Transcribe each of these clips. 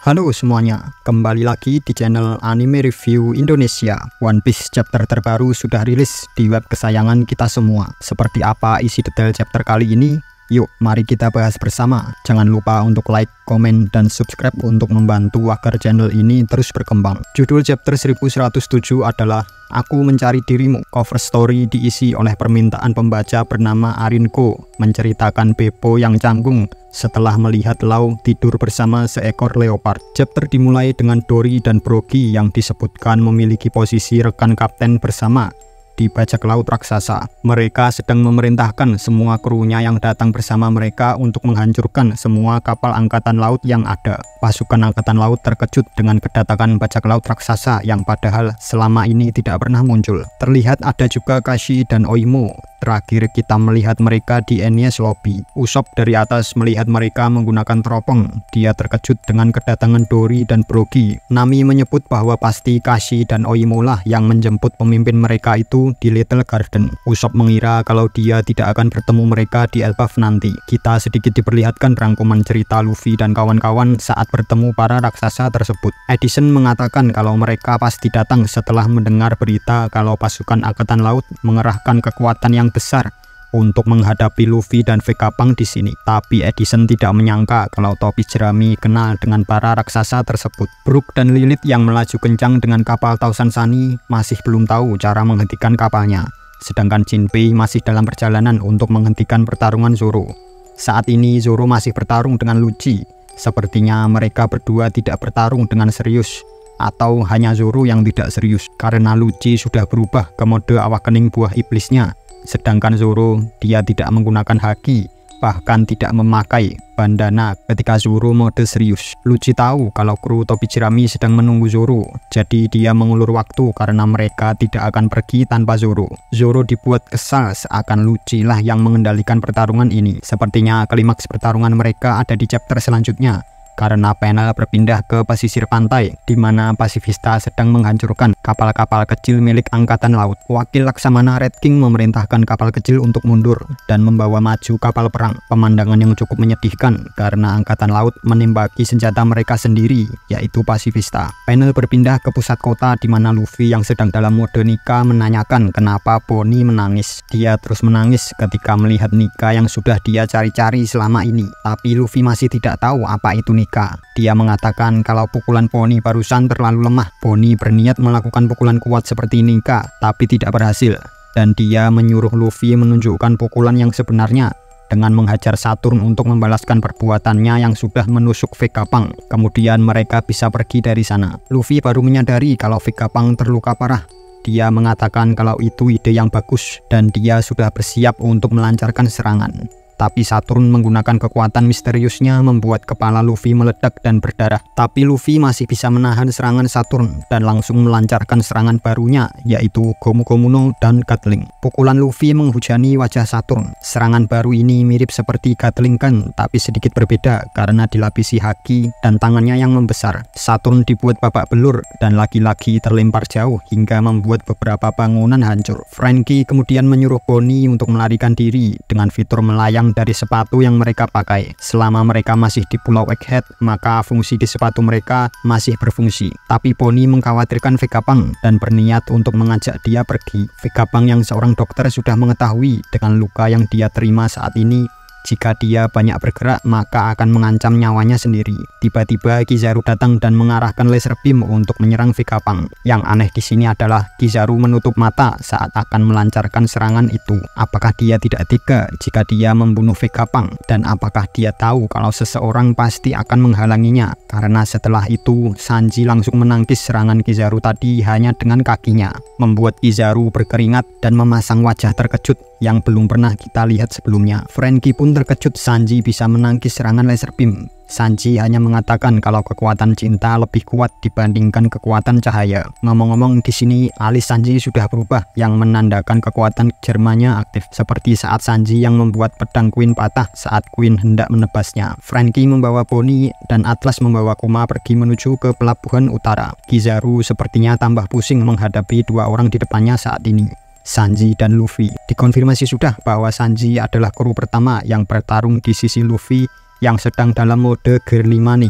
Halo semuanya, kembali lagi di channel Anime Review Indonesia. One Piece chapter terbaru sudah rilis di web kesayangan kita semua. Seperti apa isi detail chapter kali ini? Yuk, mari kita bahas bersama. Jangan lupa untuk like, komen, dan subscribe untuk membantu agar channel ini terus berkembang. Judul chapter 1107 adalah Aku Mencari Dirimu. Cover story diisi oleh permintaan pembaca bernama Arinko, menceritakan Beppo yang canggung setelah melihat Lau tidur bersama seekor leopard. Chapter dimulai dengan Dory dan Brogy yang disebutkan memiliki posisi rekan kapten bersama di bajak laut raksasa. Mereka sedang memerintahkan semua krunya yang datang bersama mereka untuk menghancurkan semua kapal angkatan laut yang ada. Pasukan angkatan laut terkejut dengan kedatangan bajak laut raksasa yang padahal selama ini tidak pernah muncul. Terlihat ada juga Kashi dan Oimo. Terakhir kita melihat mereka di Enies Lobby. Usopp dari atas melihat mereka menggunakan teropong. Dia terkejut dengan kedatangan Dory dan Brogy. Nami menyebut bahwa pasti Kashi dan Oimo lah yang menjemput pemimpin mereka itu di Little Garden. Usopp mengira kalau dia tidak akan bertemu mereka di Elbaf nanti. Kita sedikit diperlihatkan rangkuman cerita Luffy dan kawan-kawan saat bertemu para raksasa tersebut. Edison mengatakan kalau mereka pasti datang setelah mendengar berita kalau pasukan angkatan laut mengerahkan kekuatan yang besar untuk menghadapi Luffy dan Vegapunk di sini. Tapi Edison tidak menyangka kalau topi jerami kenal dengan para raksasa tersebut. Brook dan Lilith yang melaju kencang dengan kapal Tausan Sunny masih belum tahu cara menghentikan kapalnya. Sedangkan Jinbei masih dalam perjalanan untuk menghentikan pertarungan Zoro. Saat ini Zoro masih bertarung dengan Lucci. Sepertinya mereka berdua tidak bertarung dengan serius. Atau hanya Zoro yang tidak serius karena Lucci sudah berubah ke mode awakening buah iblisnya. Sedangkan Zoro, dia tidak menggunakan haki, bahkan tidak memakai bandana ketika Zoro mode serius. Lucci tahu kalau kru topi jerami sedang menunggu Zoro, jadi dia mengulur waktu karena mereka tidak akan pergi tanpa Zoro. Zoro dibuat kesal seakan Lucci lah yang mengendalikan pertarungan ini. Sepertinya klimaks pertarungan mereka ada di chapter selanjutnya. Karena panel berpindah ke pesisir pantai, di mana pasifista sedang menghancurkan kapal-kapal kecil milik angkatan laut. Wakil Laksamana Red King memerintahkan kapal kecil untuk mundur dan membawa maju kapal perang. Pemandangan yang cukup menyedihkan karena angkatan laut menembaki senjata mereka sendiri, yaitu pasifista. Panel berpindah ke pusat kota di mana Luffy yang sedang dalam mode Nika menanyakan kenapa Bonnie menangis. Dia terus menangis ketika melihat Nika yang sudah dia cari-cari selama ini. Tapi Luffy masih tidak tahu apa itu Nika. Dia mengatakan kalau pukulan Bonnie barusan terlalu lemah. Bonnie berniat melakukan pukulan kuat seperti Nika, tapi tidak berhasil. Dan dia menyuruh Luffy menunjukkan pukulan yang sebenarnya dengan menghajar Saturn untuk membalaskan perbuatannya yang sudah menusuk Vegapunk. Kemudian mereka bisa pergi dari sana. Luffy baru menyadari kalau Vegapunk terluka parah. Dia mengatakan kalau itu ide yang bagus dan dia sudah bersiap untuk melancarkan serangan. Tapi Saturn menggunakan kekuatan misteriusnya membuat kepala Luffy meledak dan berdarah. Tapi Luffy masih bisa menahan serangan Saturn dan langsung melancarkan serangan barunya, yaitu Gomu Gomu no dan Gatling. Pukulan Luffy menghujani wajah Saturn. Serangan baru ini mirip seperti Gatling Gun, tapi sedikit berbeda karena dilapisi haki dan tangannya yang membesar. Saturn dibuat babak belur dan lagi-lagi terlempar jauh hingga membuat beberapa bangunan hancur. Franky kemudian menyuruh Bonnie untuk melarikan diri dengan fitur melayang dari sepatu yang mereka pakai. Selama mereka masih di Pulau Egghead, maka fungsi di sepatu mereka masih berfungsi. Tapi Bonnie mengkhawatirkan Vegapunk dan berniat untuk mengajak dia pergi. Vegapunk yang seorang dokter sudah mengetahui dengan luka yang dia terima saat ini, jika dia banyak bergerak maka akan mengancam nyawanya sendiri. Tiba-tiba Kizaru datang dan mengarahkan laser beam untuk menyerang Vegapunk. Yang aneh di sini adalah Kizaru menutup mata saat akan melancarkan serangan itu. Apakah dia tidak tega jika dia membunuh Vegapunk? Dan apakah dia tahu kalau seseorang pasti akan menghalanginya? Karena setelah itu Sanji langsung menangkis serangan Kizaru tadi hanya dengan kakinya, membuat Kizaru berkeringat dan memasang wajah terkejut yang belum pernah kita lihat sebelumnya. Franky pun terkejut Sanji bisa menangkis serangan laser beam. Sanji hanya mengatakan kalau kekuatan cinta lebih kuat dibandingkan kekuatan cahaya. Ngomong-ngomong, di sini alis Sanji sudah berubah yang menandakan kekuatan Jermannya aktif, seperti saat Sanji yang membuat pedang Queen patah saat Queen hendak menebasnya. Franky membawa Bonnie dan Atlas membawa Kuma pergi menuju ke pelabuhan utara. Kizaru sepertinya tambah pusing menghadapi dua orang di depannya saat ini, Sanji dan Luffy. Dikonfirmasi sudah bahwa Sanji adalah kru pertama yang bertarung di sisi Luffy yang sedang dalam mode gear 5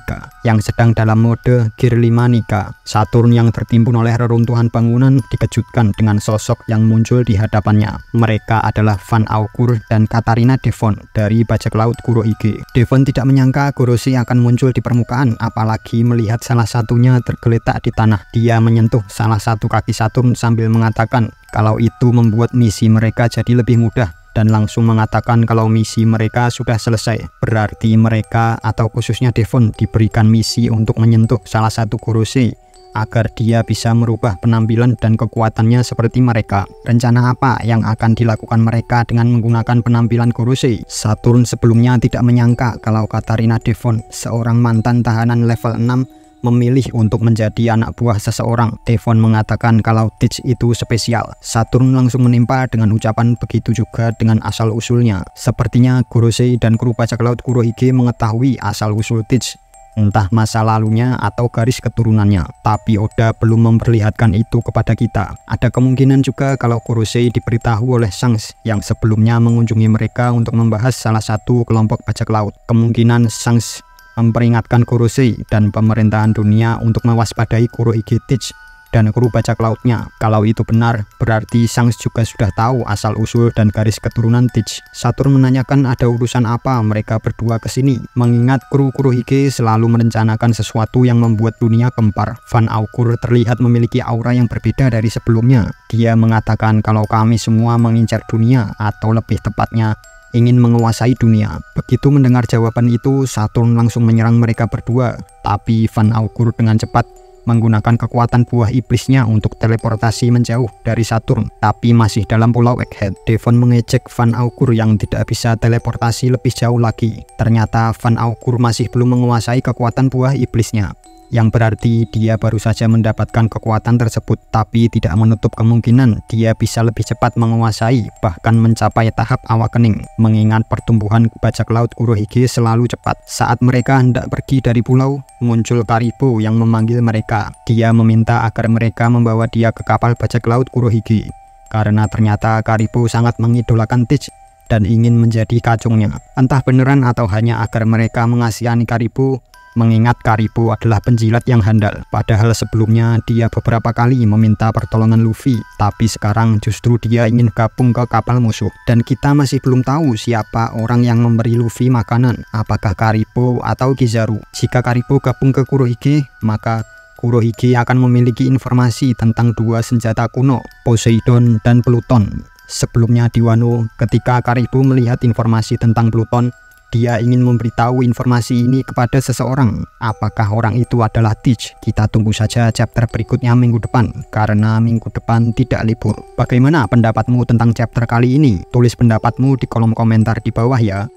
Nika. Saturn yang tertimbun oleh reruntuhan bangunan dikejutkan dengan sosok yang muncul di hadapannya. Mereka adalah Van Augur dan Katarina Devon dari bajak laut Kurohige. Devon tidak menyangka Gorosei akan muncul di permukaan, apalagi melihat salah satunya tergeletak di tanah. Dia menyentuh salah satu kaki Saturn sambil mengatakan kalau itu membuat misi mereka jadi lebih mudah, dan langsung mengatakan kalau misi mereka sudah selesai. Berarti mereka, atau khususnya Devon, diberikan misi untuk menyentuh salah satu Gorosei agar dia bisa merubah penampilan dan kekuatannya seperti mereka. Rencana apa yang akan dilakukan mereka dengan menggunakan penampilan Gorosei? Saturn sebelumnya tidak menyangka kalau Katarina Devon, seorang mantan tahanan level 6, memilih untuk menjadi anak buah seseorang. Devon mengatakan kalau Teach itu spesial. Saturn langsung menimpa dengan ucapan begitu juga dengan asal-usulnya. Sepertinya Gorosei dan kru bajak laut Kurohige mengetahui asal-usul Teach, entah masa lalunya atau garis keturunannya. Tapi Oda belum memperlihatkan itu kepada kita. Ada kemungkinan juga kalau Gorosei diberitahu oleh Shanks yang sebelumnya mengunjungi mereka untuk membahas salah satu kelompok bajak laut. Kemungkinan Shanks memperingatkan Gorosei dan pemerintahan dunia untuk mewaspadai Kurohige Teach dan kru bajak lautnya. Kalau itu benar, berarti Shanks juga sudah tahu asal-usul dan garis keturunan Teach. Saturn menanyakan ada urusan apa mereka berdua ke sini, mengingat kru Kurohige selalu merencanakan sesuatu yang membuat dunia gempar. Van Augur terlihat memiliki aura yang berbeda dari sebelumnya. Dia mengatakan kalau kami semua mengincar dunia, atau lebih tepatnya ingin menguasai dunia. Begitu mendengar jawaban itu, Saturn langsung menyerang mereka berdua. Tapi Van Augur dengan cepat menggunakan kekuatan buah iblisnya untuk teleportasi menjauh dari Saturn, tapi masih dalam pulau Egghead. Devon mengejek Van Augur yang tidak bisa teleportasi lebih jauh lagi. Ternyata Van Augur masih belum menguasai kekuatan buah iblisnya, yang berarti dia baru saja mendapatkan kekuatan tersebut, tapi tidak menutup kemungkinan dia bisa lebih cepat menguasai, bahkan mencapai tahap awakening, mengingat pertumbuhan bajak laut Kurohige selalu cepat. Saat mereka hendak pergi dari pulau, muncul Karibo yang memanggil mereka. Dia meminta agar mereka membawa dia ke kapal bajak laut Kurohige, karena ternyata Karibo sangat mengidolakan Teach dan ingin menjadi kacungnya. Entah beneran atau hanya agar mereka mengasihani Karibo, mengingat Karibo adalah penjilat yang handal. Padahal sebelumnya dia beberapa kali meminta pertolongan Luffy, tapi sekarang justru dia ingin gabung ke kapal musuh. Dan kita masih belum tahu siapa orang yang memberi Luffy makanan, apakah Karibo atau Kizaru. Jika Karibo gabung ke Kurohige, maka Kurohige akan memiliki informasi tentang dua senjata kuno, Poseidon dan Pluton. Sebelumnya di Wano, ketika Karibo melihat informasi tentang Pluton, dia ingin memberitahu informasi ini kepada seseorang. Apakah orang itu adalah Teach? Kita tunggu saja chapter berikutnya minggu depan, karena minggu depan tidak libur. Bagaimana pendapatmu tentang chapter kali ini? Tulis pendapatmu di kolom komentar di bawah ya.